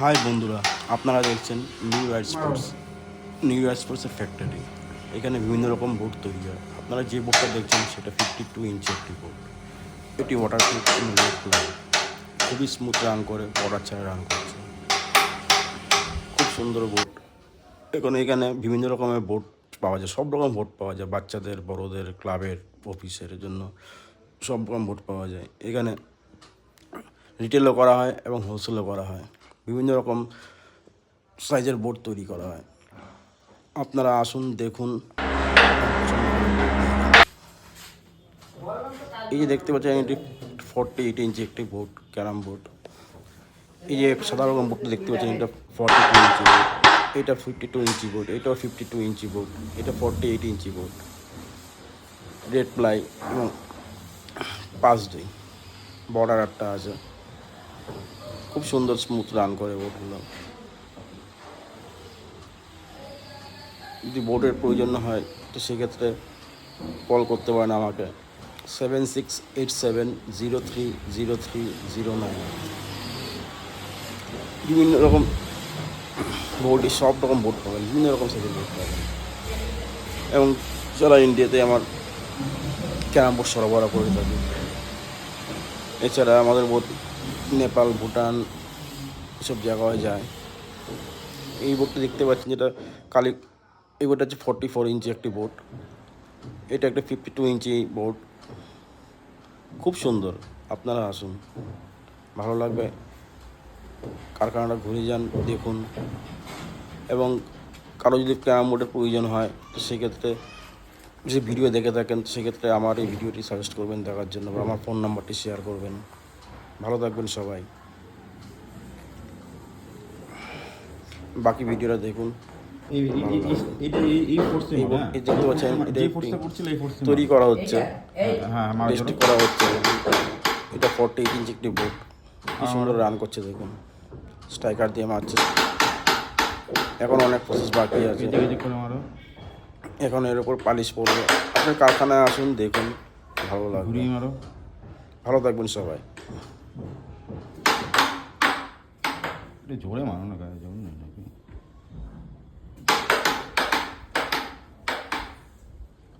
High বন্ধুরা, আপনারা দেখছেন new year sports. New year স্পোর্টসের ফ্যাক্টরি। এখানে বিভিন্ন রকম বোট তৈরি হয়। আপনারা যে বোটটা দেখছেন সেটা 52 ইঞ্চি একটি বোট। এটি ওয়াটারপ্রুফ প্লাই, খুবই স্মুথ রান করে, বর্ডার ছাড়া রান করছে। খুব সুন্দর বোট। এখানে বিভিন্ন রকমের বোট পাওয়া যায়, সব রকম বোট পাওয়া যায়, বাচ্চাদের, বড়োদের, ক্লাবের, অফিসের জন্য সব রকম বোট পাওয়া যায়। এখানে রিটেলও করা হয় এবং হোলসেলও করা হয়। বিভিন্ন রকম সাইজের বোট তৈরি করা হয়। আপনারা আসুন, দেখুন। এই যে দেখতে পাচ্ছেন, এটি 48 ইঞ্চি একটি বোট, ক্যারাম বোট। এই যে সাদা রকম বোটটা দেখতে পাচ্ছেন, এটা 42 ইঞ্চি বোট। এটা 52 ইঞ্চি বোট, এটাও 52 ইঞ্চি বোট, এটা 48 ইঞ্চি বোট। রেড প্লাই এবং 5D বর্ডার একটা আছে। খুব সুন্দর স্মুথ রান করে বোটগুলো। যদি বোটের প্রয়োজন হয় তো সেক্ষেত্রে কল করতে পারেন আমাকে 7687030309। বিভিন্ন রকম বোট, সব রকম বোট পাবেন, বিভিন্ন রকম সাইজের বোট পাবেন। এবং সারা ইন্ডিয়াতে আমার ক্যারাম বোর্ড সরবরাহ করে থাকি। এছাড়া আমাদের বোট নেপাল, ভুটান এসব জায়গায় যায়। এই বোটটা দেখতে পাচ্ছেন, যেটা এই বোটটা হচ্ছে 44 ইঞ্চি একটি বোট। এটা একটা 52 ইঞ্চি বোট। খুব সুন্দর। আপনারা আসুন, ভালো লাগবে। কারখানাটা ঘুরে যান, দেখুন। এবং কারো যদি ক্যারাম বোর্ডের প্রয়োজন হয় তো সেক্ষেত্রে যদি ভিডিও দেখে থাকেন সেক্ষেত্রে আমার এই ভিডিওটি সাজেস্ট করবেন দেখার জন্য, বা আমার ফোন নাম্বারটি শেয়ার করবেন। ভালো থাকবেন সবাই। বাকি ভিডিওটা দেখুন। দেখতে পাচ্ছেন, তৈরি করা হচ্ছে, টেস্টিং করা হচ্ছে। এটা 48 ইঞ্চি একটি বোট। কি সুন্দর রান করছে দেখুন, স্ট্রাইকার দিয়ে মারছে। এখন অনেক প্রসেস বাকি আছে, এখন এর উপর পালিশ পড়বে। আপনার কারখানায় আসুন, দেখুন, ভালো লাগবে। ভালো থাকবেন সবাই। জোরে মারো না, গায়ে জোর নেই।